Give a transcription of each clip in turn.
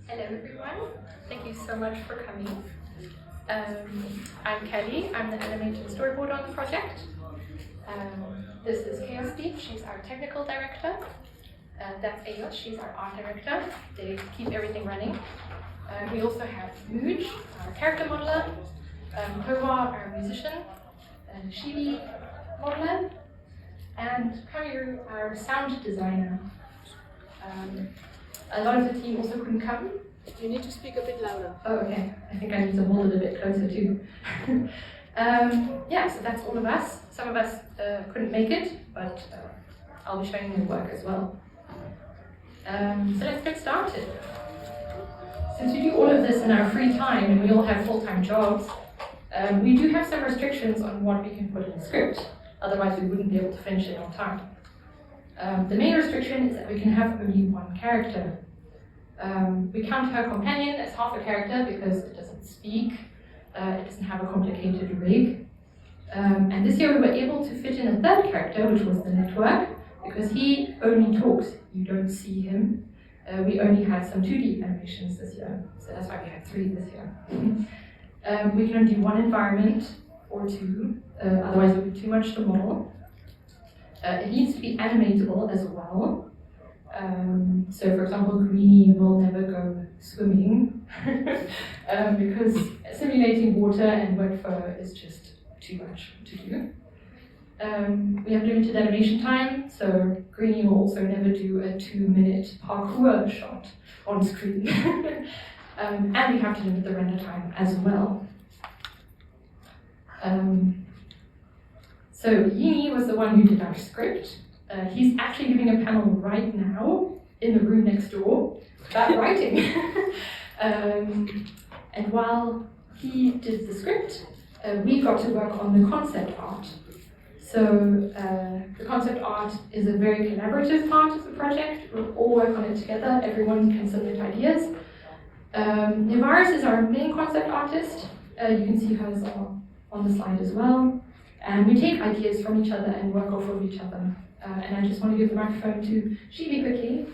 Hello everyone, thank you so much for coming. I'm Kelly, I'm the animator and storyboarder on the project. This is Chaos Deep, she's our technical director. That's Ayos, she's our art director. They keep everything running. We also have Mooj, our character modeler, Hova, our musician, Shivi, modeler, and Kamiru, our sound designer. A lot of the team also couldn't come. You need to speak a bit louder. Oh, okay. I think I need to hold it a bit closer too. Yeah, so that's all of us. Some of us couldn't make it, but I'll be showing you work as well. So let's get started. Since we do all of this in our free time and we all have full-time jobs, we do have some restrictions on what we can put in the script. Otherwise, we wouldn't be able to finish it on time. The main restriction is that we can have only one character. We count her companion as half a character because it doesn't speak, it doesn't have a complicated rig. And this year we were able to fit in a third character, which was the network, because he only talks, you don't see him. We only had some 2D animations this year, so that's why we had 3 this year. We can only do 1 environment or 2, otherwise it would be too much to model. It needs to be animatable as well. So for example, Greenie will never go swimming because simulating water and wet fur is just too much to do. We have limited animation time, so Greenie will also never do a 2-minute parkour shot on screen. And we have to limit the render time as well. So Yini was the one who did our script. He's actually giving a panel right now in the room next door about writing. And while he did the script, we got to work on the concept art. So the concept art is a very collaborative part of the project. We'll all work on it together. Everyone can submit ideas. Nevaris is our main concept artist. You can see hers on the slide as well. And we take ideas from each other and work off of each other. And I just want to give the microphone to Shivi quickly.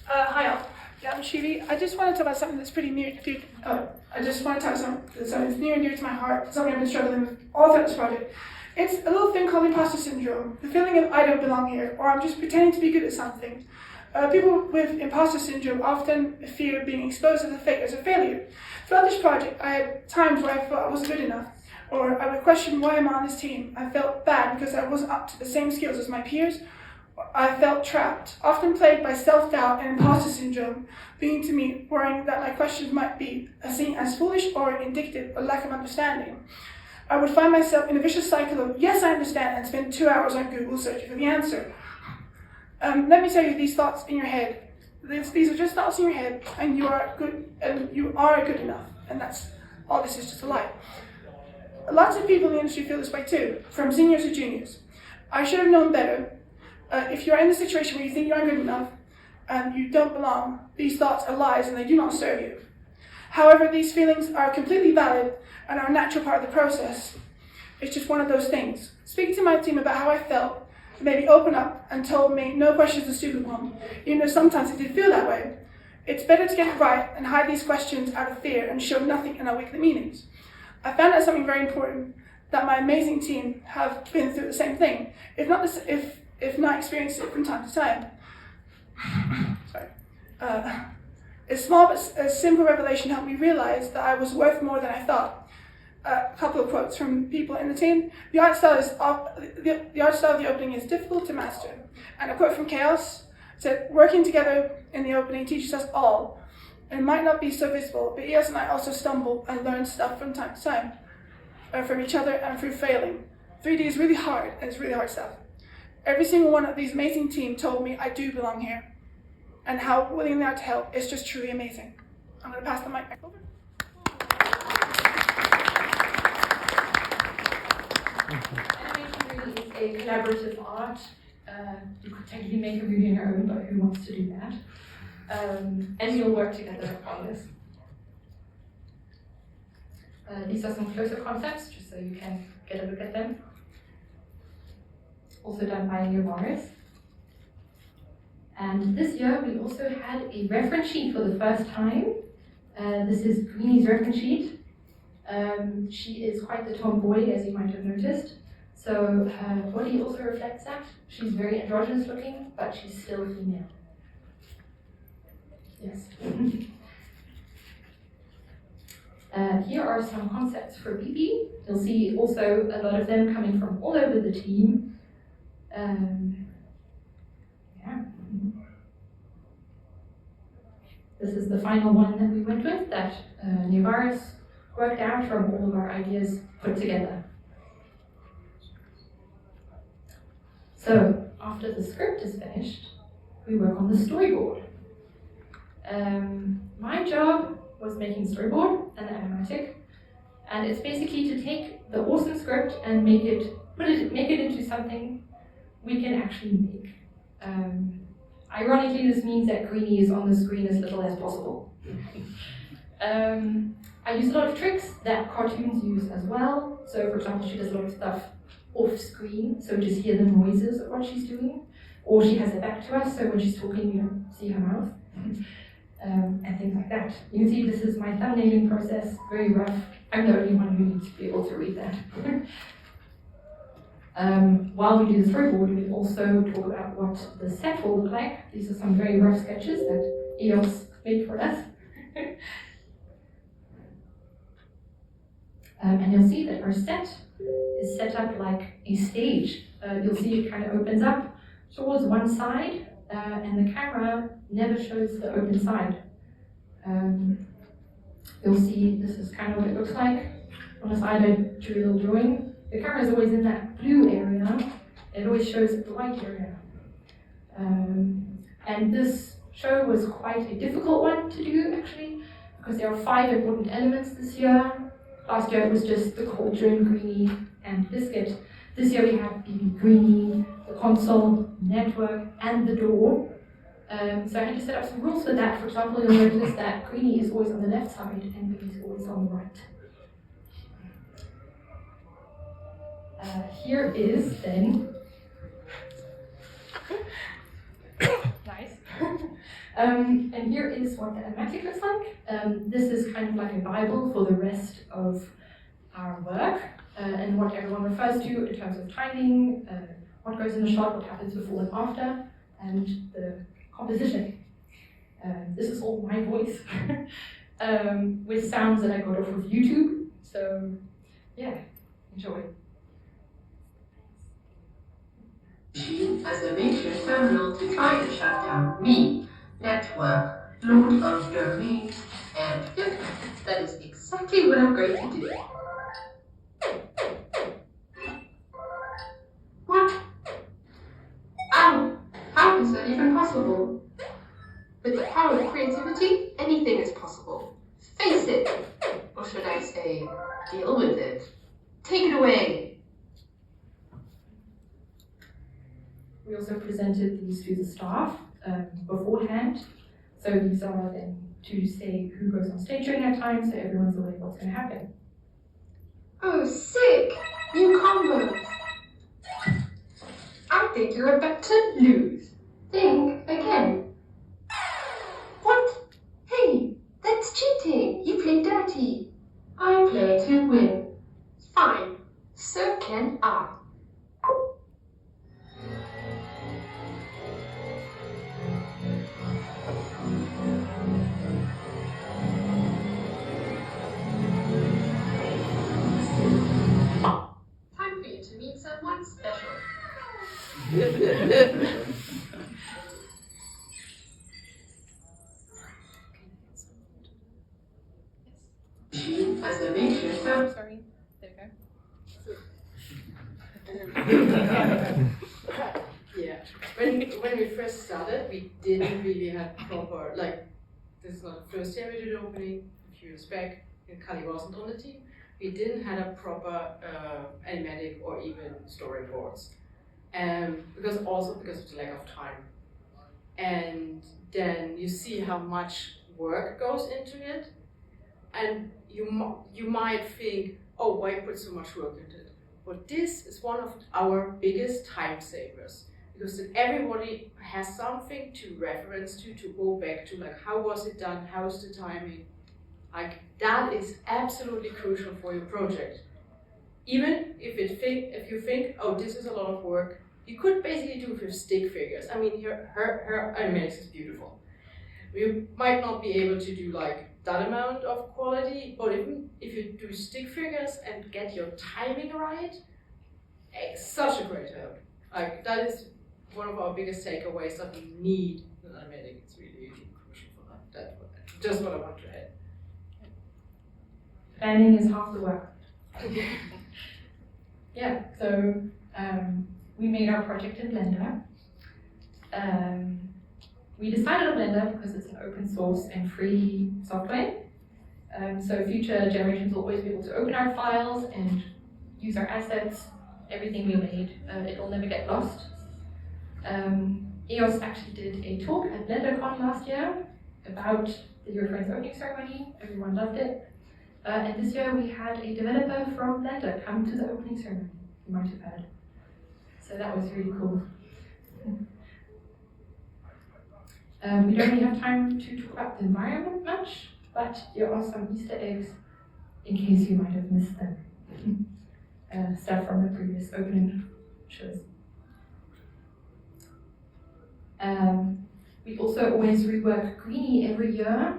Hi all. Yeah, I'm Shivi. I just want to talk about something that's pretty near to. I just want to talk about something that's near and dear to my heart. Something I've been struggling with all throughout this project. It's a little thing called imposter syndrome. The feeling of I don't belong here, or I'm just pretending to be good at something. People with imposter syndrome often fear being exposed as a failure. Throughout this project, I had times where I thought I wasn't good enough. Or I would question why I'm on this team. I felt bad because I wasn't up to the same skills as my peers. I felt trapped, often plagued by self-doubt and imposter syndrome, leading to me worrying that my questions might be seen as foolish or indicative of lack of understanding. I would find myself in a vicious cycle of, yes, I understand, and spend 2 hours on Google searching for the answer. Let me tell you these thoughts in your head. These are just thoughts in your head, and you are good enough, and that's all. This is just a lie. Lots of people in the industry feel this way too, from seniors to juniors. I should have known better. If you're in a situation where you think you aren't good enough and you don't belong, these thoughts are lies and they do not serve you. However, these feelings are completely valid and are a natural part of the process. It's just one of those things. Speaking to my team about how I felt, they made me open up and told me no question is a stupid one, even though sometimes it did feel that way. It's better to get it right and hide these questions out of fear and show nothing in our weekly meetings. I found out something very important, that my amazing team have been through the same thing, if not experienced it from time to time. Sorry. A small but a simple revelation helped me realize that I was worth more than I thought. A couple of quotes from people in the team. The art style of the opening is difficult to master. And a quote from Chaos said, working together in the opening teaches us all. It might not be so visible, but Eos and I also stumble and learn stuff from time to time, from each other and through failing. 3D is really hard, and it's really hard stuff. Every single one of these amazing team told me I do belong here, and how willing they are to help is just truly amazing. I'm going to pass the mic back over. Animation really is a collaborative art. You could technically make a movie on your own, but who wants to do that? And we'll work together on this. These are some closer concepts, just so you can get a look at them. Also done by Eurofurence. And this year we also had a reference sheet for the first time. This is Greenie's reference sheet. She is quite the tomboy, as you might have noticed. So her body also reflects that. She's very androgynous looking, but she's still female. Yes. Here are some concepts for BB. You'll see also a lot of them coming from all over the team. Yeah. This is the final one that we went with that Nevaris worked out from all of our ideas put together. So after the script is finished, we work on the storyboard. My job was making storyboard and animatic, and it's basically to take the awesome script and make it into something we can actually make. Ironically, this means that Greenie is on the screen as little as possible. I use a lot of tricks that cartoons use as well. So, for example, she does a lot of stuff off screen, so we just hear the noises of what she's doing, or she has her back to us, so when she's talking, you don't see her mouth. And things like that. You can see this is my thumbnailing process, very rough. I'm the only one who needs to be able to read that. While we do the storyboard, we also talk about what the set will look like. These are some very rough sketches that EOS made for us. And you'll see that our set is set up like a stage. You'll see it kind of opens up towards one side, and the camera never shows the open side. You'll see this is kind of what it looks like. On the side I drew a little drawing. The camera is always in that blue area. It always shows the white area. And this show was quite a difficult one to do actually, because there are 5 important elements this year. Last year it was just the cauldron, Greenie, and biscuit. This year we have the Greenie, the console, network, and the door. So I had to set up some rules for that. For example, you'll notice that Greenie is always on the left side and Greenie is always on the right. Here is then nice. And here is what the animatic looks like. This is kind of like a Bible for the rest of our work, and what everyone refers to in terms of timing, what goes in the shot, what happens before and after, and the composition. This is all my voice, with sounds that I got off of YouTube. So, yeah, enjoy. As a major terminal to try to shut down me, network, Lord of Domains, and that is exactly what I'm going to do. What? Ow! How is that even possible? With the power of creativity, anything is possible. Face it! Or should I say, deal with it. Take it away! We also presented these to the staff beforehand. So these are then to say who goes on stage during that time, so everyone's aware what's going to happen. Oh, sick! New combos! I think you're about to lose. Think again. What? Hey, that's cheating! You play dirty. I play to win. Fine. So can I. Time for you to meet someone special. As a major term. Sorry, there Yeah, when we first started, we didn't really have proper, like, this is not the first year we did opening, a few years back, and Kali wasn't on the team. We didn't have a proper animatic or even storyboards. Because of the lack of time. And then you see how much work goes into it, and you might think, oh, why put so much work into it? But this is one of our biggest time savers, because then everybody has something to reference to go back to, like how was it done, how's the timing. Like that is absolutely crucial for your project. Even if you think, oh, this is a lot of work, you could basically do it with stick figures. I mean, her animatics is beautiful. You might not be able to do like that amount of quality, but even if you do stick figures and get your timing right, it's such a great help. Like that is one of our biggest takeaways, that we need an animatic. It's really crucial for that. That's just what I want to add. Planning is half the work. Yeah, so we made our project in Blender. We decided on Blender because it's an open source and free software. So future generations will always be able to open our files and use our assets, everything we made. It will never get lost. EOS actually did a talk at BlenderCon last year about the Eurofurence opening ceremony. Everyone loved it. And this year we had a developer from Blender come to the opening ceremony. You might have heard. So that was really cool. We don't really have time to talk about the environment much, but here are some Easter eggs in case you might have missed them. Stuff from the previous opening shows. We also always rework Greenie every year.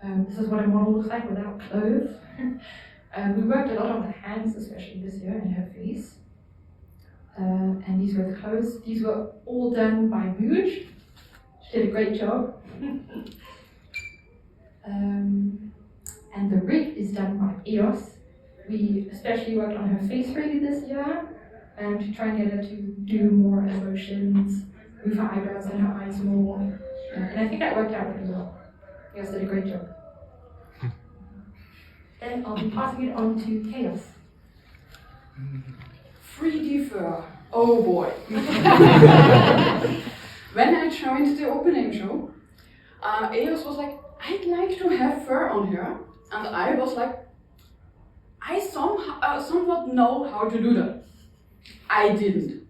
This is what a model looks like without clothes. We worked a lot on the hands, especially this year, and her face. And these were the clothes. These were all done by Mooj. She did a great job. And the rig is done by EOS. We especially worked on her face really this year, to try and get her to do more emotions, move her eyebrows and her eyes more. And I think that worked out pretty well. EOS did a great job. Then I'll be passing it on to Chaos. 3D fur. Oh boy. When I joined the opening show, EOS was like, I'd like to have fur on her. And I was like, I somewhat know how to do that. I didn't,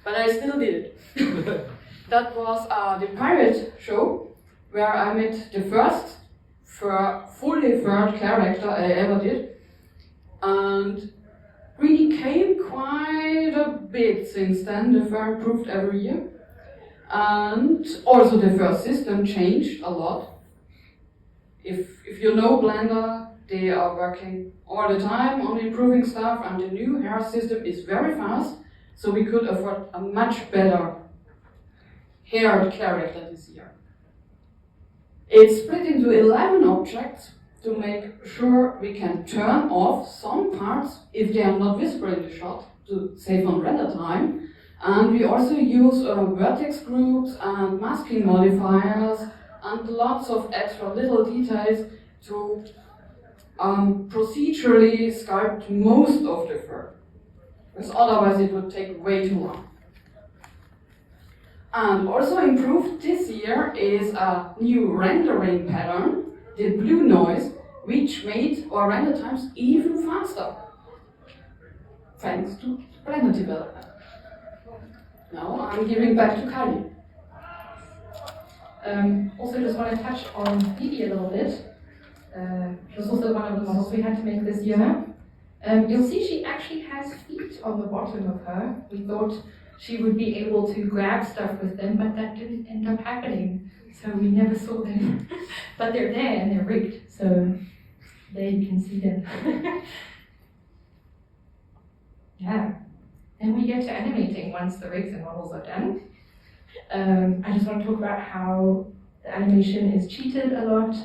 but I still did it. That was the pirate show, where I met the first fully furred character I ever did. And really came quite a bit since then. The fur improved every year. And also the fur system changed a lot. If you know Blender, they are working all the time on improving stuff, and the new hair system is very fast, so we could afford a much better haired character this year. It's split into 11 objects to make sure we can turn off some parts if they are not visible in the shot to save on render time. And we also use vertex groups and masking modifiers and lots of extra little details to procedurally sculpt most of the fur, because otherwise it would take way too long. And also improved this year is a new rendering pattern, the blue noise, which made our render times even faster, thanks to Blender development. Now I'm giving back to Kali. Also just want to touch on Phoebe a little bit. She was also one of the models we had to make this year. You'll see she actually has feet on the bottom of her. We thought she would be able to grab stuff with them, but that didn't end up happening. So we never saw them. But they're there and they're rigged, so there you can see them. Yeah. Then we get to animating once the rigs and models are done. I just want to talk about how the animation is cheated a lot.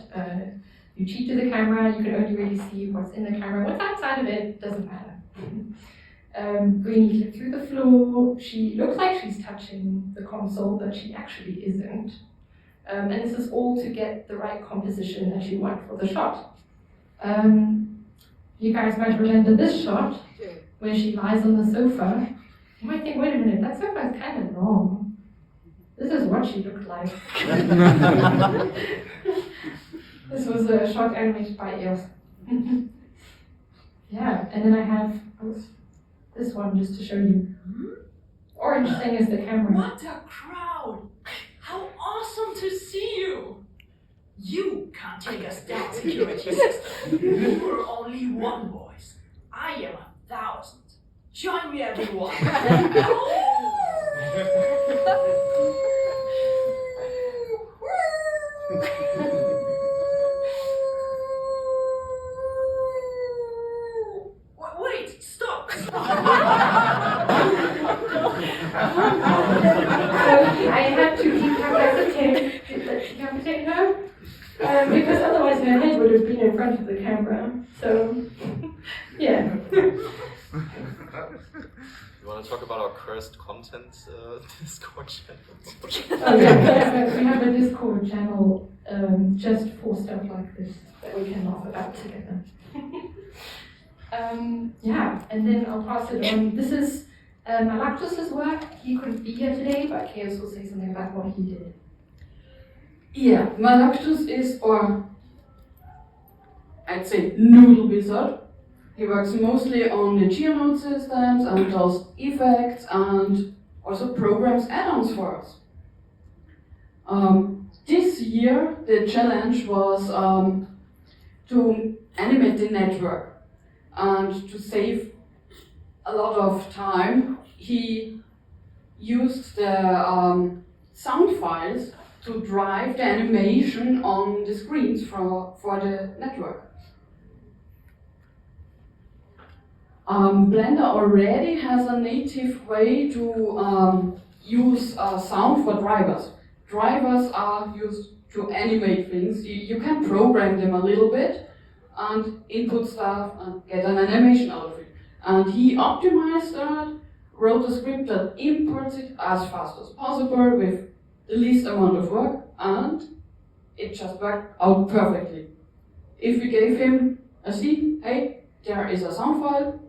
You cheat to the camera, you can only really see what's in the camera. What's outside of it doesn't matter. Greenie slipped through the floor. She looks like she's touching the console, but she actually isn't. And this is all to get the right composition that you want for the shot. You guys might remember this shot, where she lies on the sofa. You might think, wait a minute, that sofa is kind of wrong. This is what she looked like. This was a shot animated by EOS. Yeah, and then I have this one just to show you. orange thing is the camera. What a crowd! How awesome to see you! You can't take us down, security system. You're only one voice. I am 1,000. Join me, everyone. Wait, stop! I had to decapitate her because otherwise her head would have been in front of the camera. So, yeah. You want to talk about our cursed content Discord channel? Oh, yeah, we have a Discord channel just for stuff like this that we can laugh about together. Yeah, and then I'll pass it on. This is Malactus's work. He couldn't be here today, but Chaos will say something about what he did. Yeah, Malactus is our, I'd say, noodle wizard. He works mostly on the GeoNode systems and does effects and also programs add-ons for us. This year, the challenge was to animate the network, and to save a lot of time, he used the sound files to drive the animation on the screens for the network. Blender already has a native way to use sound for drivers. Drivers are used to animate things. You can program them a little bit and input stuff and get an animation out of it. And he optimized that, wrote a script that imports it as fast as possible with the least amount of work, and it just worked out perfectly. If we gave him a scene, hey, there is a sound file,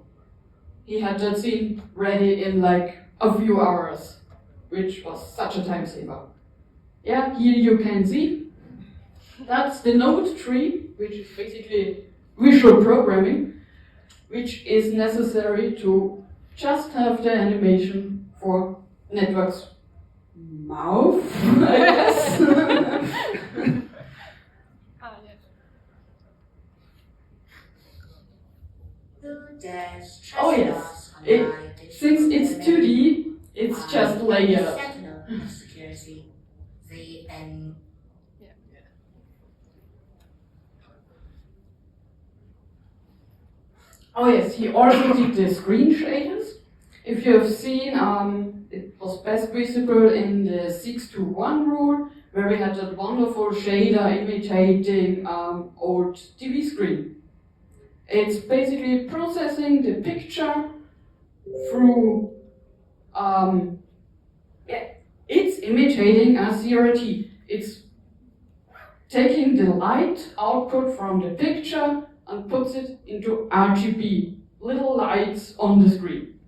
he had that scene ready in like a few hours, which was such a time saver. Yeah, here you can see, that's the node tree, which is basically visual programming, which is necessary to just have the animation for networks mouth, I guess. Oh yes, since it's 2D, it's just layered. Security, Oh yes, he also did the screen shaders. If you have seen, it was best visible in the 6-to-1 rule, where we had that wonderful shader imitating old TV screen. It's basically processing the picture through, it's imitating a CRT. It's taking the light output from the picture and puts it into RGB, little lights on the screen.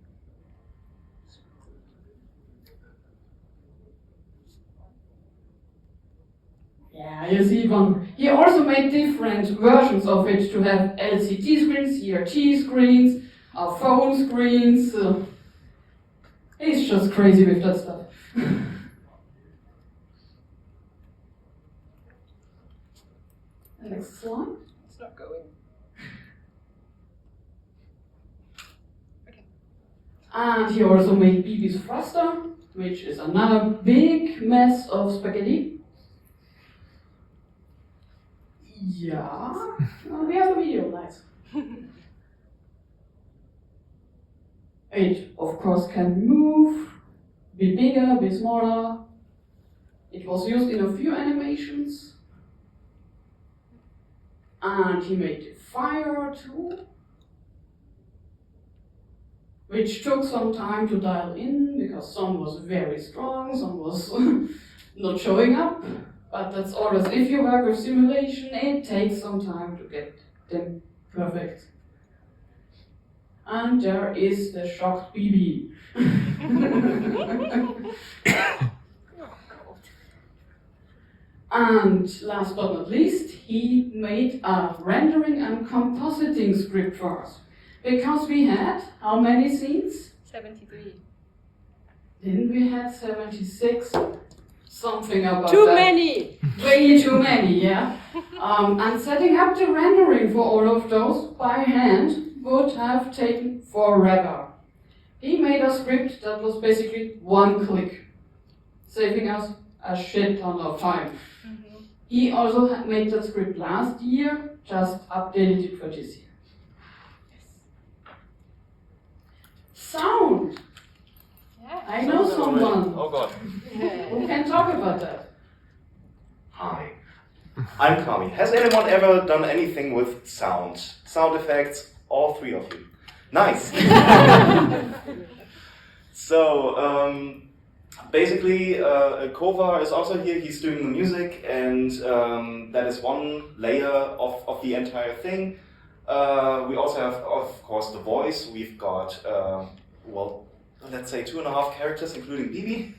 Yeah, you see one. He also made different versions of it to have LCD screens, CRT screens, phone screens. He's just crazy with that stuff. Next slide. It's not going. And he also made BB's thruster, which is another big mess of spaghetti. Yeah, we have a video, nice. It, of course, can move, be bigger, be smaller. It was used in a few animations. And he made the fire too, which took some time to dial in because some was very strong, some was not showing up. But that's always, if you work with simulation, it takes some time to get them perfect. And there is the shocked BB. And last but not least, he made a rendering and compositing script for us. Because we had how many scenes? 73. Then we had 76. Something about Too that. many! Way too many, yeah. And setting up the rendering for all of those by hand would have taken forever. He made a script that was basically one click, saving us a shit ton of time. He also made that script last year, just updated it for this year. Sound! I know someone Oh god. who can talk about that. Hi, I'm Kami. Has anyone ever done anything with sound? Sound effects? All three of you. Nice! So, basically, Kovar is also here. He's doing the music, and that is one layer of the entire thing. We also have, of course, the voice. We've got, well, let's say 2.5 characters, including Bibi.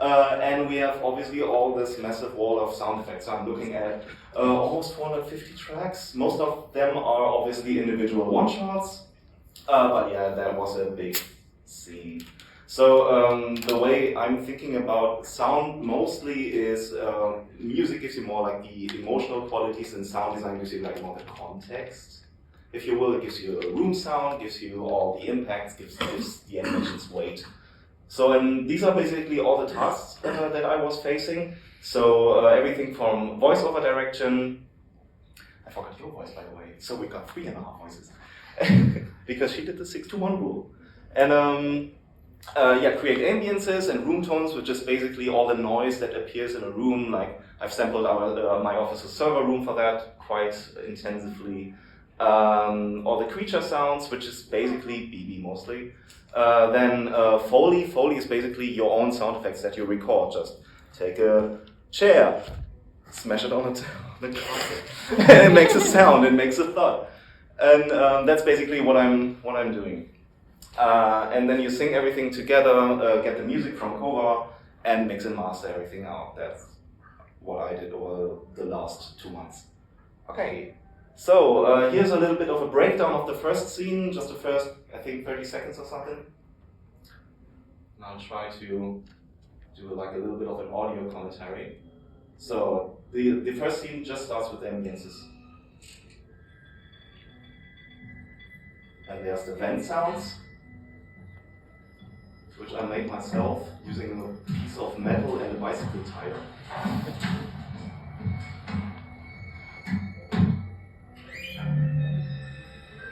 And we have obviously all this massive wall of sound effects. So I'm looking at almost 450 tracks. Most of them are obviously individual one-shots. But yeah, that was a big scene. So the way I'm thinking about sound mostly is music gives you more like the emotional qualities, and sound design gives you like more the context, if you will. It gives you a room sound, gives you all the impacts, gives the animations weight. So these are basically all the tasks that I was facing. So everything from voiceover direction. I forgot your voice, by the way. So we got 3.5 voices because she did the 6-to-1 rule. And yeah, create ambiences and room tones, which is basically all the noise that appears in a room. Like I've sampled my office's server room for that quite intensively. All the creature sounds, which is basically BB mostly. Then Foley. Foley is basically your own sound effects that you record. Just take a chair, smash it on the carpet, and it makes a sound, it makes a thud. And that's basically what I'm doing. And then you sing everything together, get the music from Kovar, and mix and master everything out. That's what I did over the last 2 months. Okay, so here's a little bit of a breakdown of the first scene, just the first, I think, 30 seconds or something. And I'll try to do like a little bit of an audio commentary. So the first scene just starts with ambiences. And there's the vent sounds, which I made myself using a piece of metal and a bicycle tire.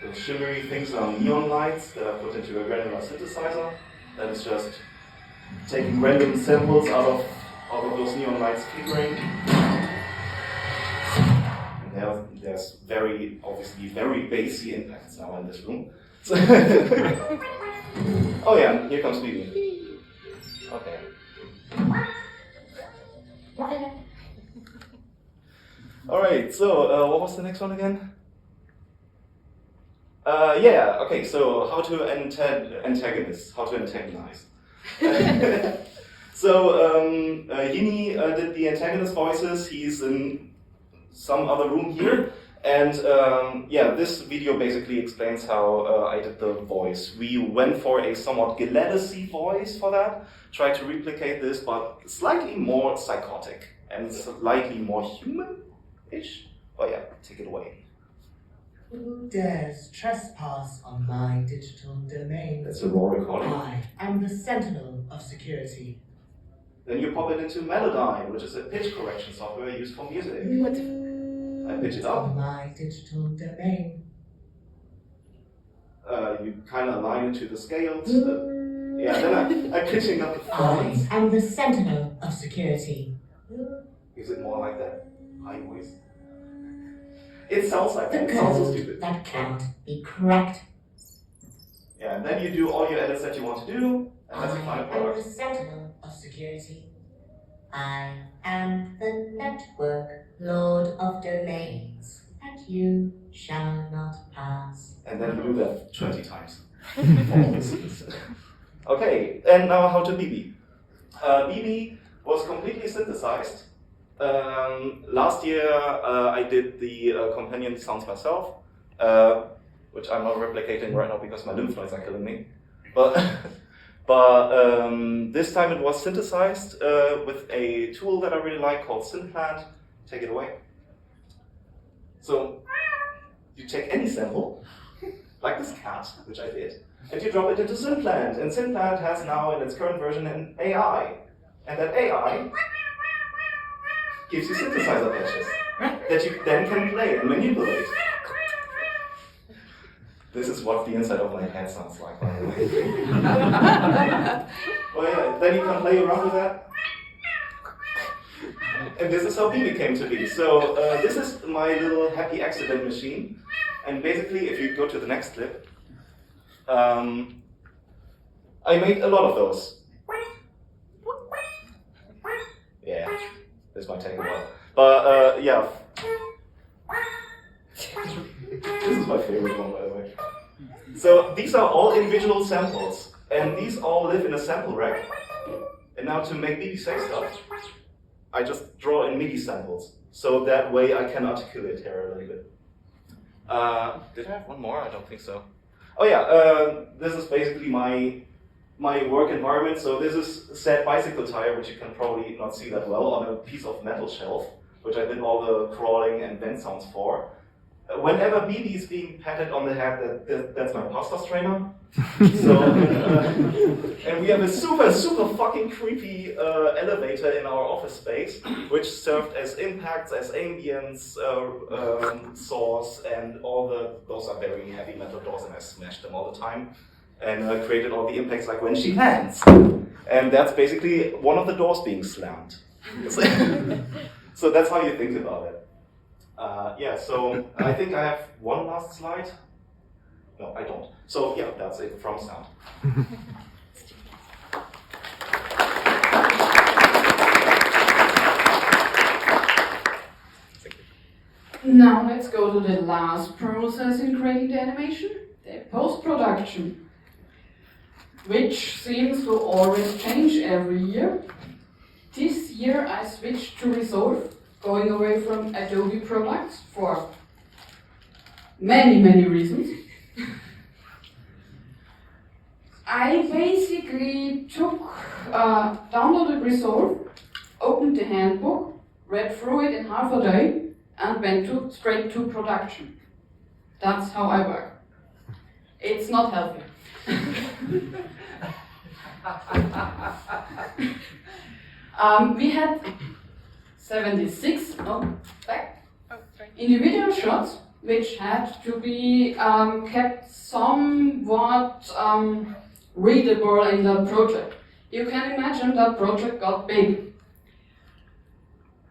The shimmery things are neon lights that I put into a granular synthesizer. That is just taking random samples out of those neon lights flickering. And there's very, obviously, very bassy impacts now in this room. So oh yeah, here comes Bibi. Okay. Alright, so what was the next one again? Yeah, okay, so how to antagonize. So Yini did the antagonist voices. He's in some other room here. And yeah, this video basically explains how I did the voice. We went for a somewhat Gladys-y voice for that, tried to replicate this, but slightly more psychotic and slightly more human-ish. Oh yeah, take it away. Who dares trespass on my digital domain? That's a raw recording. I am the sentinel of security. Then you pop it into Melodyne, which is a pitch correction software used for music. I pitch it up. My digital domain. You kind of align it to the scales. Yeah, then I'm pitching up the performance. I am the sentinel of security. Is it more like that high voice? It sounds like The that. It sounds so code stupid. that can't be cracked. Yeah, and then you do all your edits that you want to do, and that's the final I am the product. sentinel of security. I am the network lord of domains, and you shall not pass. And then you do that 20 times. For all the scenes. Okay, and now how to BB. BB was completely synthesized. Last year I did the companion sounds myself, which I'm not replicating right now because my lymph nodes are killing me. But But this time it was synthesized with a tool that I really like called SynPlant. Take it away. So you take any sample, like this cat, which I did, and you drop it into SynPlant. And SynPlant has now in its current version an AI. And that AI gives you synthesizer patches that you then can play and manipulate. This is what the inside of my head sounds like, by the way. Well, yeah, then you can play around with that. And this is how BB came to be. So this is my little happy accident machine. And basically, if you go to the next clip, I made a lot of those. Yeah, this might take a while. But yeah. This is my favorite one, by the way. So these are all individual samples, and these all live in a sample rack. And now to make MIDI say stuff, I just draw in MIDI samples. So that way I can articulate here a little bit. Did I have one more? I don't think so. Oh yeah, this is basically my work environment. So this is a sad bicycle tire, which you can probably not see that well, on a piece of metal shelf, which I did all the crawling and vent sounds for. Whenever BB is being patted on the head, that's my pasta strainer. So, and we have a super fucking creepy elevator in our office space, which served as impacts, as ambience, source, and those are very heavy metal doors, and I smashed them all the time, and created all the impacts like when she lands. And that's basically one of the doors being slammed. So that's how you think about it. Yeah, so I think I have one last slide. No, I don't. So yeah, that's it from sound. Now let's go to the last process in creating the animation, the post-production, which seems to always change every year. This year I switched to Resolve, going away from Adobe products for many reasons. I basically downloaded Resolve, opened the handbook, read through it in half a day, and went straight to production. That's how I work. It's not healthy. We had 76 individual shots, which had to be kept somewhat readable in the project. You can imagine that project got big.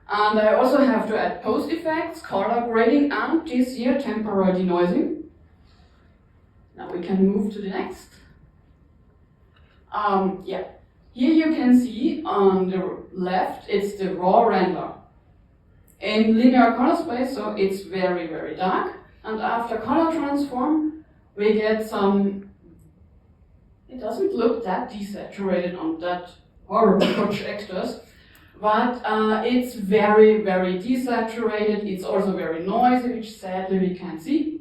And I also have to add post effects, color grading, and this year temporary denoising. Now we can move to the next. Yeah. Here you can see on the left, it's the raw render. In linear color space, so it's very dark. And after color transform, we get some, it doesn't look that desaturated on that horrible projectors, but it's very desaturated. It's also very noisy, which sadly we can't see.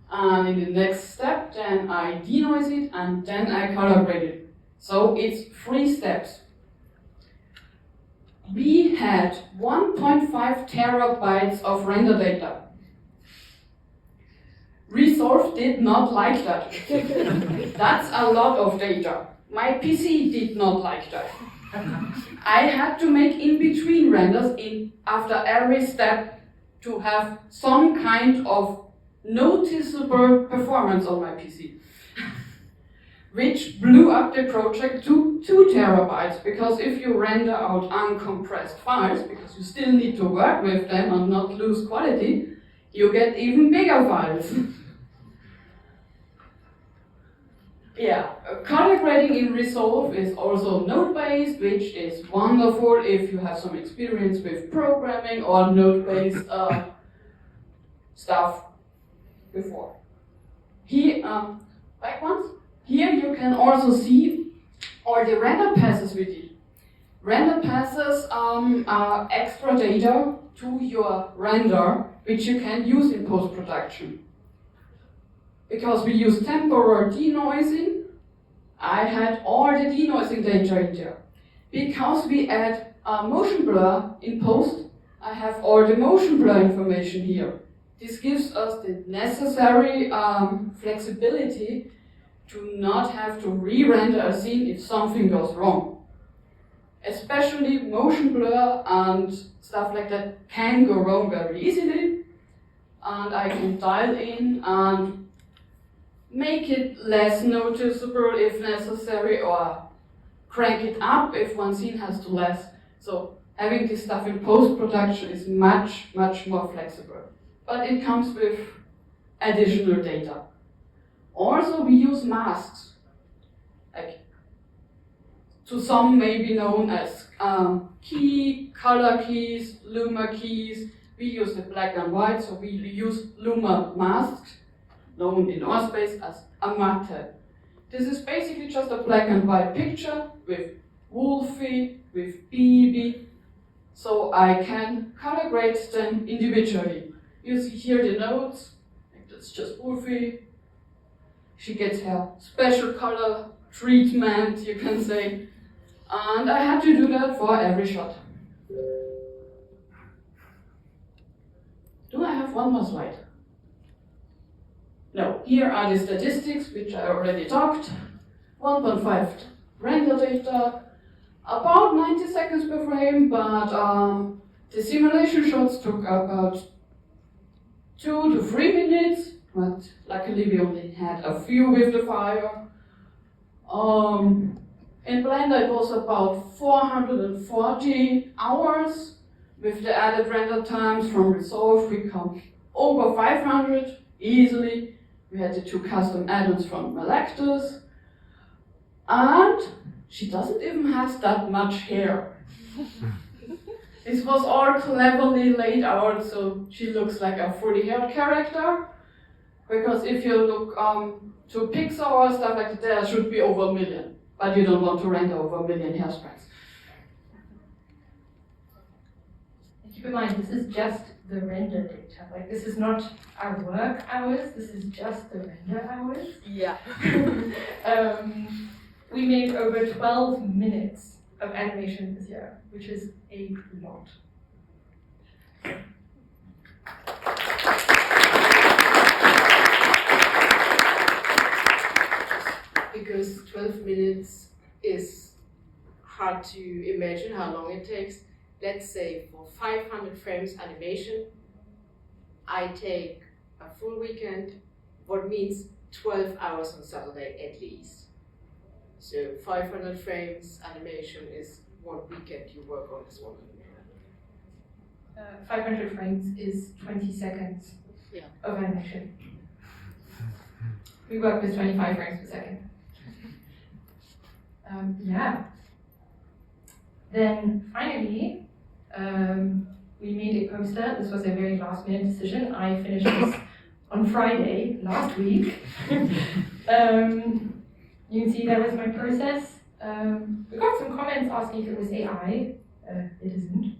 And in the next step, then I denoise it and then I color grade it. So it's 3 steps. We had 1.5 terabytes of render data. Resolve did not like that. That's a lot of data. My PC did not like that. I had to make in-between renders after every step to have some kind of noticeable performance on my PC, which blew up the project to 2 terabytes, because if you render out uncompressed files, because you still need to work with them and not lose quality, you get even bigger files. Yeah, color grading in Resolve is also node-based, which is wonderful if you have some experience with programming or node-based stuff before. Here, back once. Here you can also see all the render passes we did. Render passes are extra data to your render, which you can use in post-production. Because we use temporary denoising, I had all the denoising data in there. Because we add motion blur in post, I have all the motion blur information here. This gives us the necessary flexibility to not have to re-render a scene if something goes wrong. Especially motion blur and stuff like that can go wrong very easily, and I can dial in and make it less noticeable if necessary, or crank it up if one scene has to less. So having this stuff in post-production is much, much more flexible. But it comes with additional data. Also, we use masks, like to some may be known as key, color keys, luma keys. We use the black and white, so we use luma masks, known in our space as a matte. This is basically just a black and white picture with Wolfie, with BB, so I can color grade them individually. You see here the notes, like that's just Wolfie. She gets her special color treatment, you can say. And I had to do that for every shot. Do I have one more slide? No, here are the statistics, which I already talked. 1.5 render data, about 90 seconds per frame, but the simulation shots took about 2 to 3 minutes, but luckily we only had a few with the fire. In Blender it was about 440 hours. With the added render times from Resolve, we come over 500 easily. We had the 2 custom add-ons from Malactus. And she doesn't even have that much hair. This was all cleverly laid out, so she looks like a fully haired character. Because if you look to Pixar or stuff like that, there should be over 1 million. But you don't want to render over 1 million hairsprays. Keep in mind, this is just the render data. Like, this is not our work hours, this is just the render hours. Yeah. We made over 12 minutes of animation this year, which is a lot. Because 12 minutes is hard to imagine how long it takes. Let's say for 500 frames animation, I take a full weekend, what means 12 hours on Saturday at least. So 500 frames animation is 1 weekend you work on this one. 500 frames is 20 seconds of animation. We work with 25 frames per second. Yeah. Then finally, we made a poster. This was a very last minute decision. I finished this on Friday last week. You can see that was my process. We got some comments asking if it was AI. It isn't.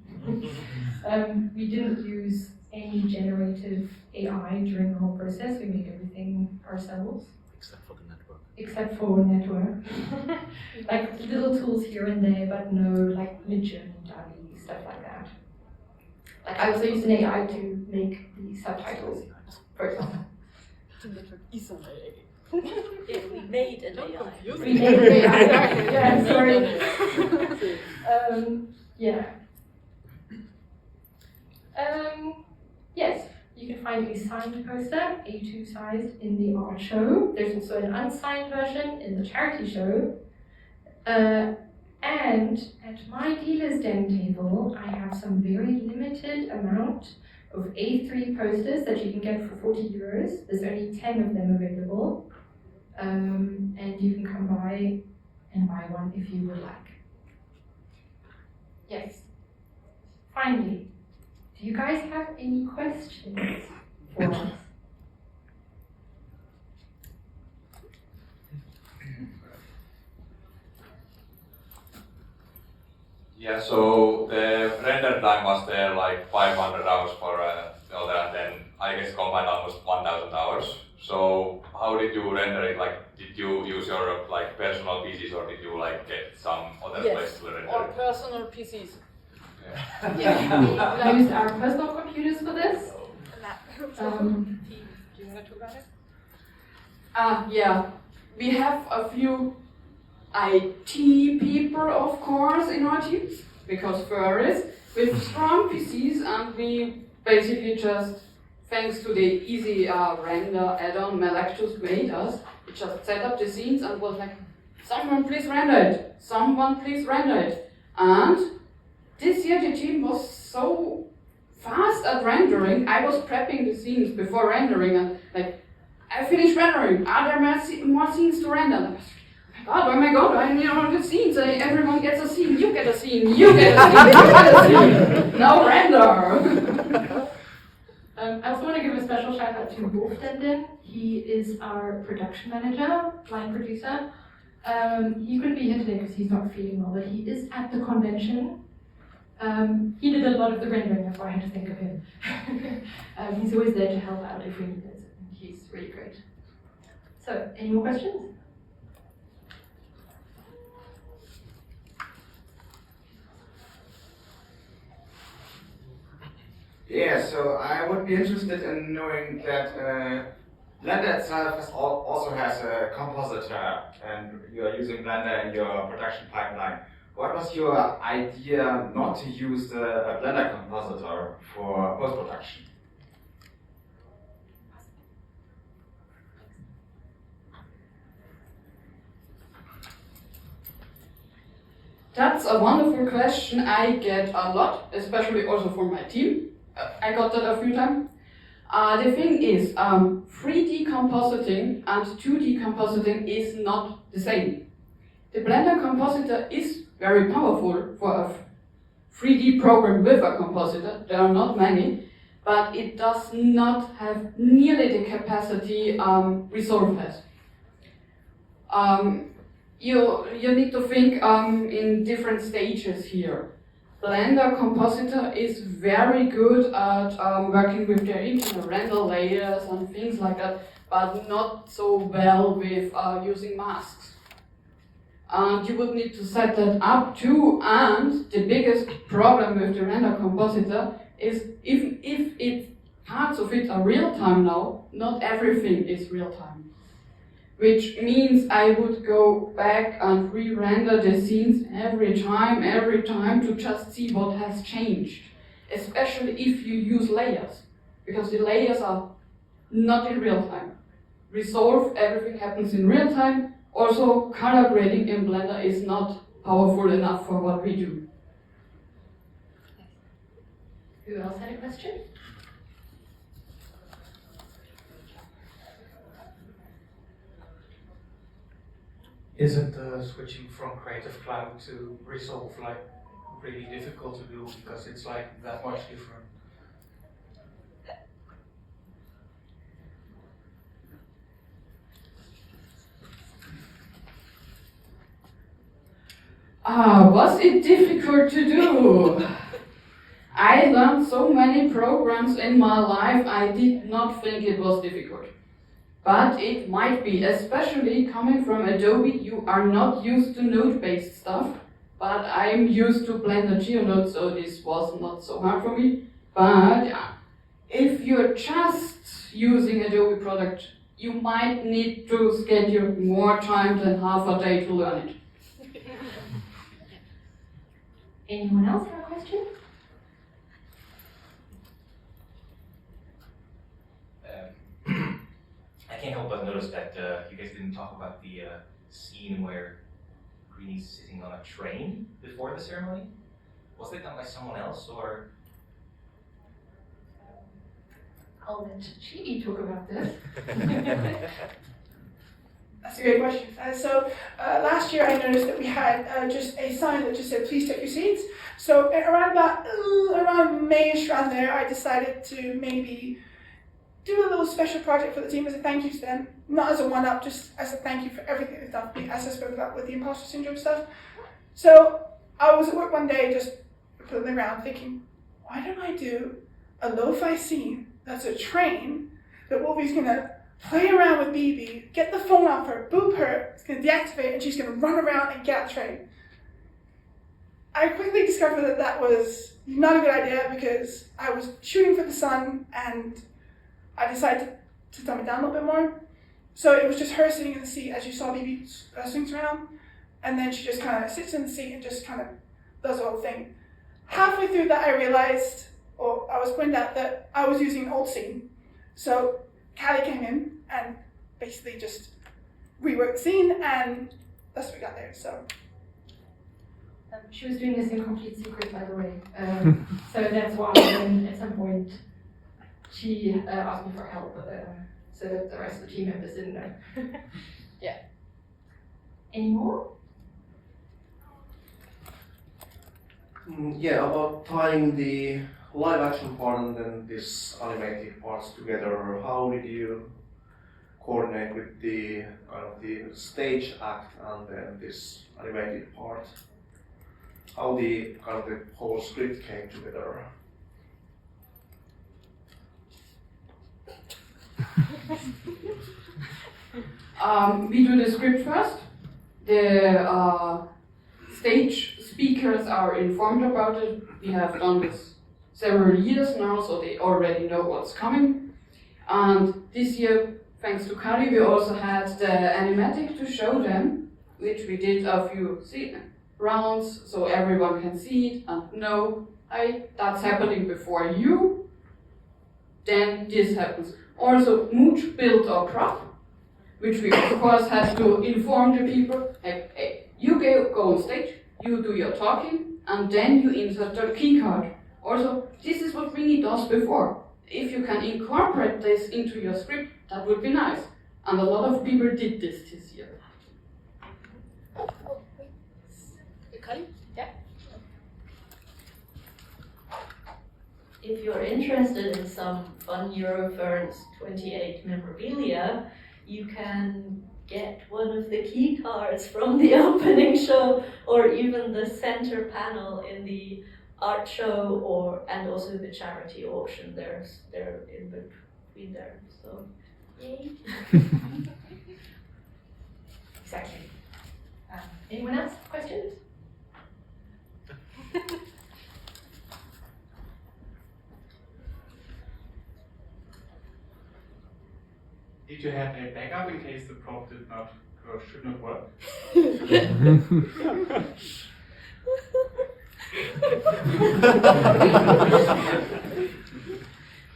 We didn't use any generative AI during the whole process. We made everything ourselves. Except for the network. Except for network. Like little tools here and there, but no like Midjourney, DALL-E, stuff like that. Like I also used an AI to make the subtitles, for example. The network is an AI. Yeah, we made an AI. We made an AI. Yeah, sorry. Yeah. Yes, you can find a signed poster, A2 sized, in the art show. There's also an unsigned version in the charity show. And at my dealer's den table, I have some very limited amount of A3 posters that you can get for 40 euros. There's only 10 of them available. And you can come by and buy one if you would like. Yes. Finally, do you guys have any questions for us? Yeah, so the render time was there like 500 hours for the other, and then I guess combined almost 1,000 hours. So how did you render it? Like, did you use your like personal or did you like get some other Yes, place to render? or personal PCs. Yeah. We used our personal computers for this. Do you want to talk about it? Yeah, we have a few IT people, of course, in our teams, because Fur is with strong PCs, and we basically just, thanks to the easy render add-on Malactus made us, we just set up the scenes and was like, someone please render it, someone please render it. And this year the team was so fast at rendering, I was prepping the scenes before rendering and like, I finished rendering, are there more scenes to render? And I was like, oh my god, I need all the scenes, everyone gets a scene, you get a scene, you get a scene, you get a scene, no render. I also want to give a special shout out to Wolfdenden. He is our production manager, line producer. He couldn't be here today because he's not feeling well, but he is at the convention. He did a lot of the rendering, that's why I had to think of him. He's always there to help out if we need it. He's really great. So, any more questions? Yeah, so I would be interested in knowing that Blender itself also has a compositor, and you are using Blender in your production pipeline. What was your idea not to use the Blender compositor for post-production? That's a wonderful question I get a lot, especially also from my team. I got that a few times. The thing is, 3D compositing and 2D compositing is not the same. The Blender compositor is very powerful for a 3D program with a compositor. There are not many, but it does not have nearly the capacity Resolve has. You need to think in different stages here. Blender compositor is very good at working with their internal render layers and things like that, but not so well with using masks. And you would need to set that up too, and the biggest problem with the render compositor is if parts of it are real time now, not everything is real time. Which means I would go back and re-render the scenes every time to just see what has changed. Especially if you use layers, because the layers are not in real time. Resolve, everything happens in real time. Also, color grading in Blender is not powerful enough for what we do. Who else had a question? Isn't switching from Creative Cloud to Resolve like really difficult to do because it's like that much different? Was it difficult to do? I learned so many programs in my life, I did not think it was difficult. But it might be, especially coming from Adobe, you are not used to node-based stuff, but I'm used to Blender GeoNode, so this was not so hard for me. But if you're just using Adobe product, you might need to schedule more time than half a day to learn it. Anyone else have a question? I can't help but notice that you guys didn't talk about the scene where Greenie's sitting on a train before the ceremony. Was that done by someone else, or? I'll let Chibi talk about this. That's a great question. Last year I noticed that we had just a sign that just said, please take your seats. So around May-ish, around there, I decided to maybe do a little special project for the team as a thank you to them. Not as a one-up, just as a thank you for everything they've done for me, as I spoke about with the imposter syndrome stuff. So I was at work one day just putting around thinking, why don't I do a lo-fi scene that's a train that Wolfie's gonna play around with BB, get the phone off her, boop her, it's going to deactivate, and she's going to run around and get out the train. I quickly discovered that that was not a good idea because I was shooting for the sun and I decided to dumb it down a little bit more. So it was just her sitting in the seat as you saw BB swings around, and then she just kind of sits in the seat and just kind of does the whole thing. Halfway through that I realized, or I was pointed out that I was using an old scene. So Callie came in and basically just reworked the scene, and that's what we got there. So. She was doing this in complete secret, by the way. So that's why when at some point she asked me for help, so that the rest of the team members didn't know. Yeah. Any more? Yeah, about tying the live action part and then this animated parts together. How did you coordinate with the kind of the stage act and then this animated part? How the kind of the whole script came together? We do the script first. The stage speakers are informed about it. We have done this several years now, so they already know what's coming. And this year, thanks to Kari, we also had the animatic to show them, which we did a few rounds, so everyone can see it and know, hey, that's happening before you, then this happens. Also, Mooch built our prop, which we of course had to inform the people, hey, you go on stage, you do your talking, and then you insert the key card. Also, this is what Winnie does before. If you can incorporate this into your script, that would be nice. And a lot of people did this year. Yeah. If you're interested in some fun Eurofurence 28 memorabilia, you can get one of the key cards from the opening show, or even the center panel in the art show, and also the charity auction. They're in between there. So, yay! Exactly. Anyone else? Questions? Did you have a backup in case the prop did not or should not work?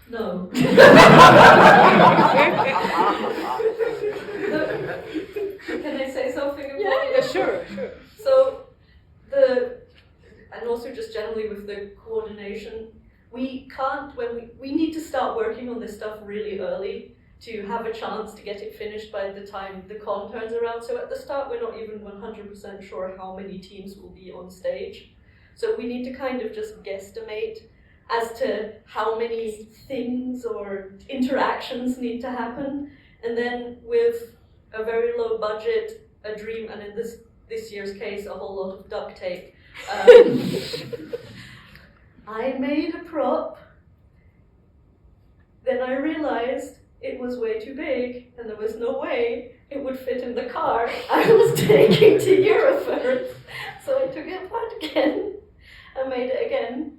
No. Can I say something about it? Yeah, sure. So, and also just generally with the coordination, we can't, we need to start working on this stuff really early to have a chance to get it finished by the time the con turns around. So at the start, we're not even 100% sure how many teams will be on stage. So we need to kind of just guesstimate as to how many things or interactions need to happen. And then with a very low budget, a dream, and in this year's case, a whole lot of duct tape, I made a prop. Then I realized it was way too big, and there was no way it would fit in the car I was taking to Eurofurence. So I took it apart again and made it again.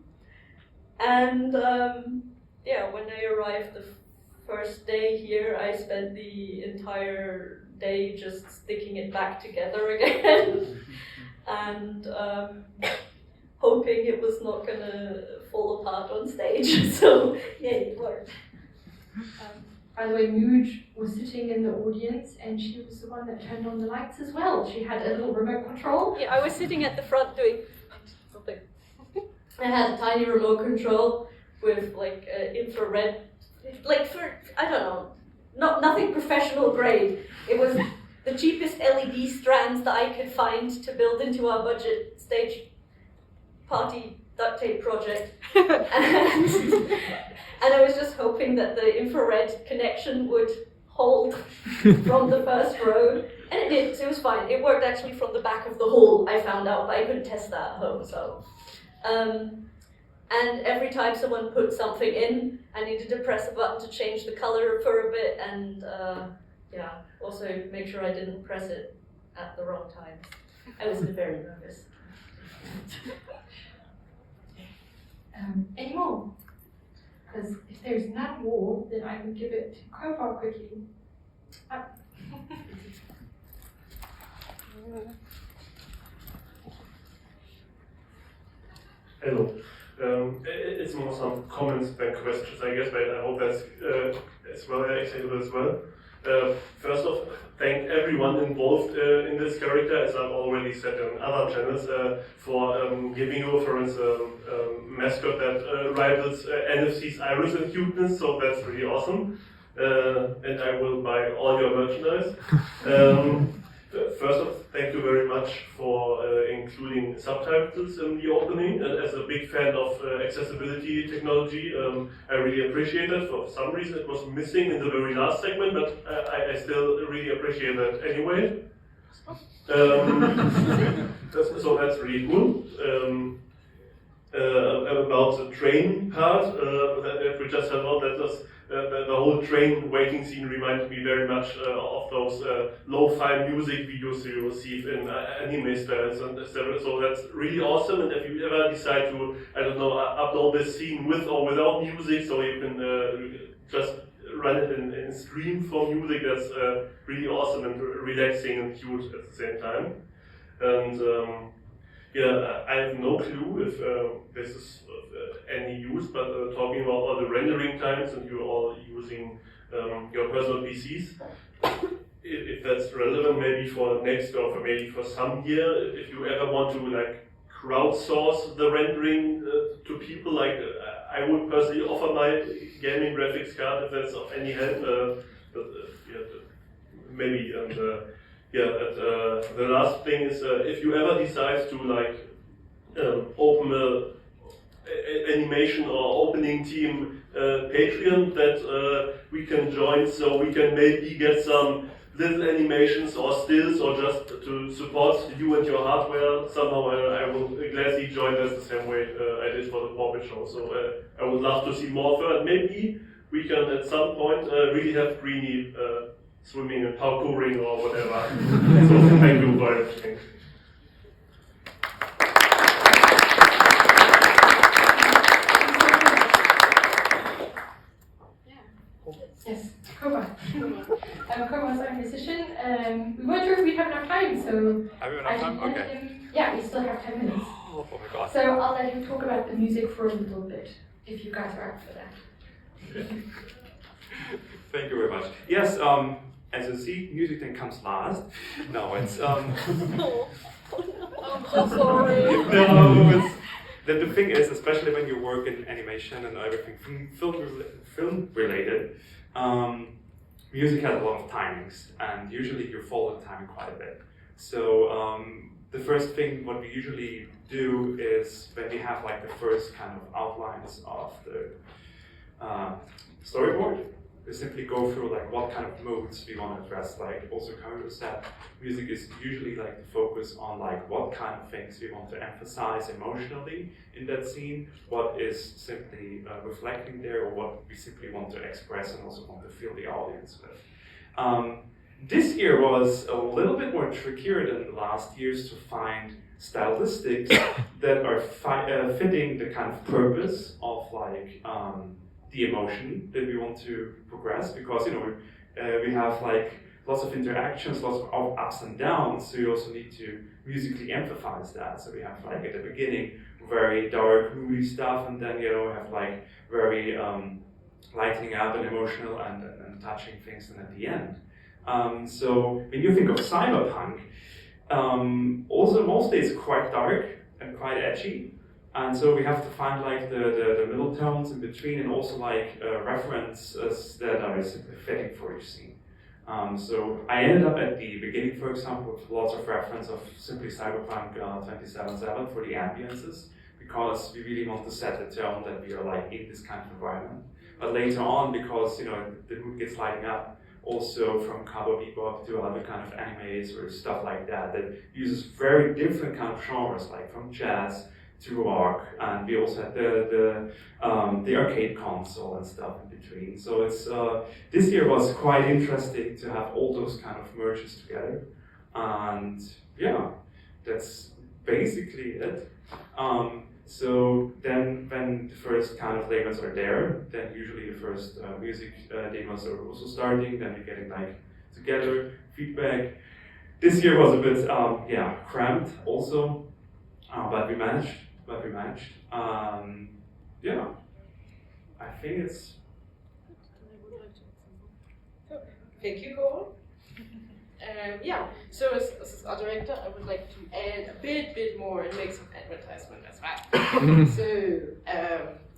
And yeah, when I arrived the first day here, I spent the entire day just sticking it back together again and hoping it was not gonna fall apart on stage. So yeah, it worked. By the way, Mooj was sitting in the audience and she was the one that turned on the lights as well. She had a little remote control. Yeah, I was sitting at the front doing something. I had a tiny remote control with like infrared, like for, I don't know, nothing professional grade. It was the cheapest LED strands that I could find to build into our budget stage party duct tape project. And I was just hoping that the infrared connection would hold from the first row. And it did, so it was fine. It worked actually from the back of the hall, I found out, but I couldn't test that at home, so. And every time someone put something in, I needed to press a button to change the color for a bit, and also make sure I didn't press it at the wrong time. I was very nervous. Any more? Because if there's none more, then I will give it to Kovar quickly. Hello. It's more some comments than questions, I guess, but I hope that's as well acceptable as well. First off, thank everyone involved in this character, as I've already said on other channels, for giving Eurofurence a mascot that rivals NFC's iris and cuteness, so that's really awesome. And I will buy all your merchandise. First off, thank you very much for including subtitles in the opening. As a big fan of accessibility technology, I really appreciate that. For some reason it was missing in the very last segment, but I still really appreciate that anyway. So that's really cool. About the train part that we just heard about, that was the whole train waiting scene reminded me very much of those lo-fi music videos you receive in anime styles and etc. So that's really awesome. And if you ever decide to, I don't know, upload this scene with or without music, so you can just run it in stream for music, that's really awesome and relaxing and cute at the same time. And yeah, I have no clue if this is any use, but talking about all the rendering times and you're all using your personal PCs, if that's relevant maybe for next or for maybe for some year, if you ever want to like crowdsource the rendering to people, like I would personally offer my gaming graphics card if that's of any help, but yeah, maybe. And the last thing is if you ever decide to like open a animation or opening team Patreon that we can join, so we can maybe get some little animations or stills or just to support you and your hardware somehow, I will gladly join this the same way I did for the Paw Patrol show. So I would love to see more of it. Maybe we can at some point really have Greenie swimming and parkouring or whatever. So thank you for everything. Yes, Kovar. Kovar's our musician. We weren't sure if we'd have enough time, so have we enough time? Okay. Him, yeah, we still have 10 minutes. Oh my god. So I'll let him talk about the music for a little bit, if you guys are up for that. Thank you very much. Yes, as you see, music then comes last. No, it's I'm so sorry. No, it's the thing is, especially when you work in animation and everything film related, music has a lot of timings, and usually you follow the timing quite a bit. So the first thing what we usually do is when we have like the first kind of outlines of the storyboard, we simply go through like what kind of moods we want to address. Like also Carlo said, music is usually like the focus on like what kind of things we want to emphasize emotionally in that scene, what is simply reflecting there, or what we simply want to express and also want to fill the audience with. This year was a little bit more trickier than the last years to find stylistics that are fitting the kind of purpose of like the emotion that we want to progress, because you know we have like lots of interactions, lots of ups and downs, so you also need to musically emphasize that. So we have like at the beginning very dark moody stuff, and then you know we have like very lightening up and emotional and touching things, and at the end. So when you think of cyberpunk, also mostly it's quite dark and quite edgy. And so we have to find like the middle tones in between, and also like references that are simply fitting for each scene. So I ended up at the beginning, for example, with lots of reference of simply Cyberpunk 2077 for the ambiences, because we really want to set the tone that we are like in this kind of environment. But later on, because you know the mood gets lighting up, also from Cowboy Bebop to other kind of animes or stuff like that, that uses very different kind of genres, like from jazz to work, and we also had the arcade console and stuff in between. So it's this year was quite interesting to have all those kind of merges together, and yeah, that's basically it. So then when the first kind of demos are there, then usually the first music demos are also starting, then we're getting like together, feedback. This year was a bit cramped also, but we managed. Yeah, I think it's. Thank you, Cole. So as art director, I would like to add a bit more and make some advertisement as well. So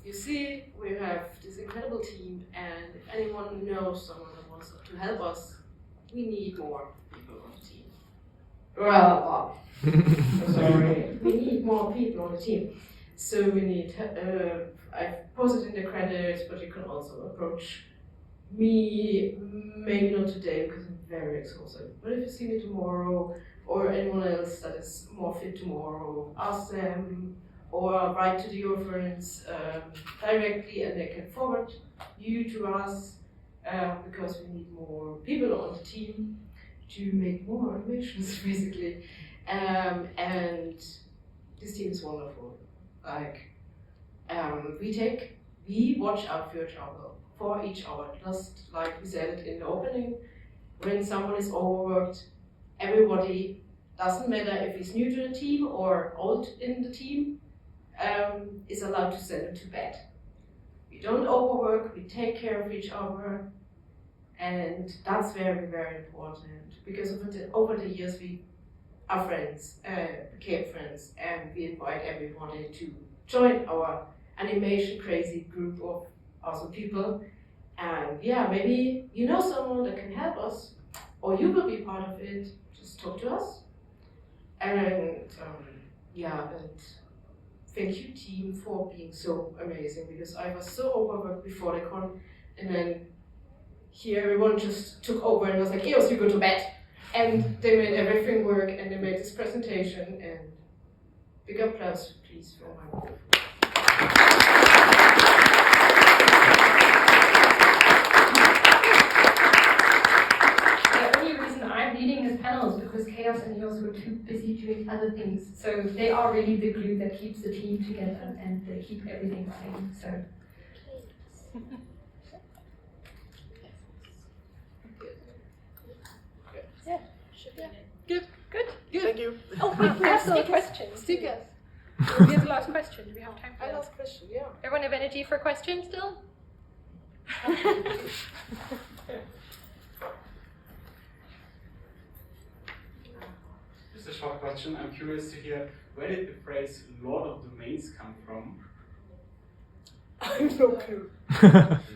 you see, we have this incredible team, and if anyone knows someone that wants to help us, we need more people on the team. Well, sorry, we need more people on the team. So we need. I've posted in the credits, but you can also approach me, maybe not today because I'm very exhausted, but if you see me tomorrow or anyone else that is more fit tomorrow, ask them or write to the Eurofurence directly and they can forward you to us because we need more people on the team to make more animations basically. And this team is wonderful. Like we watch out for each other, just like we said it in the opening. When someone is overworked, everybody, doesn't matter if he's new to the team or old in the team, is allowed to send him to bed. We don't overwork, we take care of each other, and that's very, very important because over the years we are friends, became friends, and we invite everybody to join our animation crazy group of awesome people. And yeah, maybe you know someone that can help us, or you will be part of it. Just talk to us. And and thank you team for being so amazing, because I was so overworked before the con, and then here everyone just took over and was like, Eos, you go to bed. And they made everything work, and they made this presentation, and big applause please for my wife. Leading this panel is because Chaos and Eos were too busy doing other things. So they are really the glue that keeps the team together and they keep everything running. So. Yeah. Good. Thank you. Oh, we have some questions. Stickers. We have the last question. Do we have time for that? Last question, yeah. Everyone have energy for questions still? Just a short question. I'm curious to hear, where did the phrase Lord of Domains come from? I have no clue.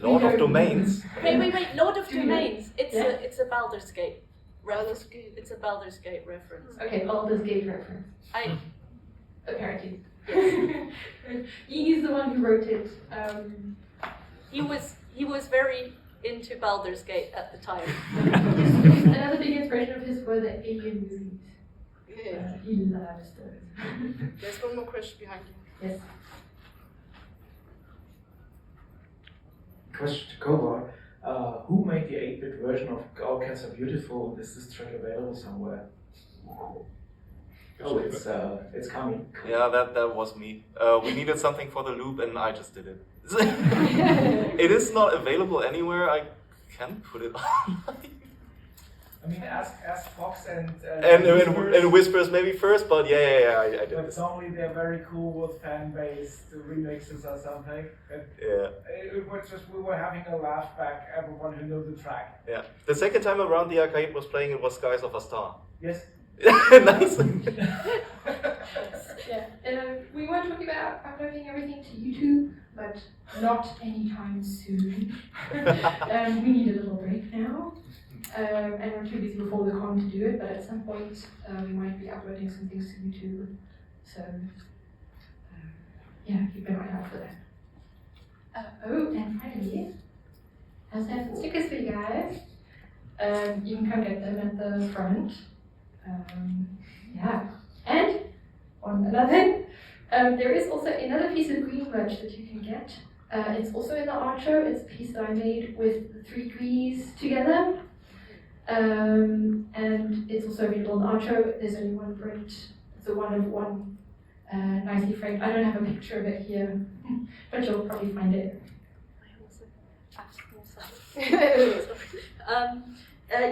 Lord of Domains. Wait. Lord of Domains. It's a Baldur's Gate. It's a Baldur's Gate reference. Okay, Baldur's Gate reference. Apparently. Yes. He's the one who wrote it. He was very into Baldur's Gate at the time. Another big inspiration of his were the Alien movies. Yeah. He loves those. There's one more question behind you. Yes. Question to Kovar. Who made the 8-bit version of All Cats Are Beautiful? Is this track available somewhere? Oh, it's coming. Yeah, that was me. We needed something for the loop, and I just did it. It is not available anywhere. I can put it on. I mean, ask Fox and Whispers maybe first, but yeah, I did. But only they're very cool with fan base to remixes or something. It was just we were having a laugh back. Everyone who knew the track. Yeah, the second time around the arcade was playing, it was Skies of a Star. Yes. Nice. We were talking about uploading everything to YouTube, but not anytime soon. We need a little break now. And we're too busy before the con to do it, but at some point we might be uploading some things to YouTube. So, keep an eye out for that. And finally, I also have some stickers for you guys. You can come get them at the front. And one other thing, There is also another piece of green merch that you can get. It's also in the art show. It's a piece that I made with the 3 greenies together. And it's also available in the art show. There's only one print. It's a 1 of 1, nicely framed. I don't have a picture of it here, but you'll probably find it.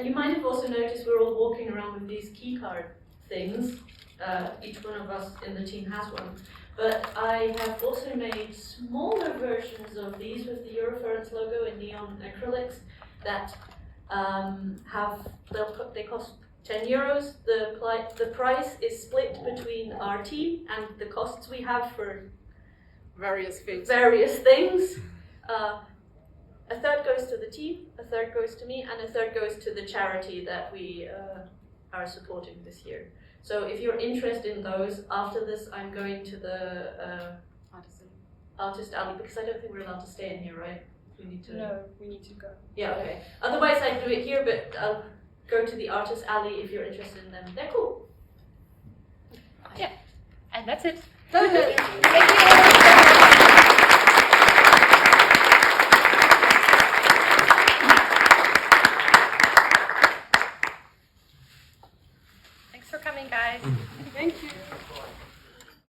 You might have also noticed we're all walking around with these keycard things. Each one of us in the team has one. But I have also made smaller versions of these with the Eurofurence logo in neon acrylics that they cost 10 euros. The price is split between our team and the costs we have for various things. A third goes to the team, a third goes to me, and a third goes to the charity that we are supporting this year. So if you're interested in those, after this I'm going to the Artist Alley, because I don't think we're allowed to stay in here, right? We need to. No, we need to go. Yeah, okay. Otherwise I'd do it here, but I'll go to the Artist Alley if you're interested in them. They're cool. Yeah, and that's it. Thank you. Thanks for coming, guys. Thank you.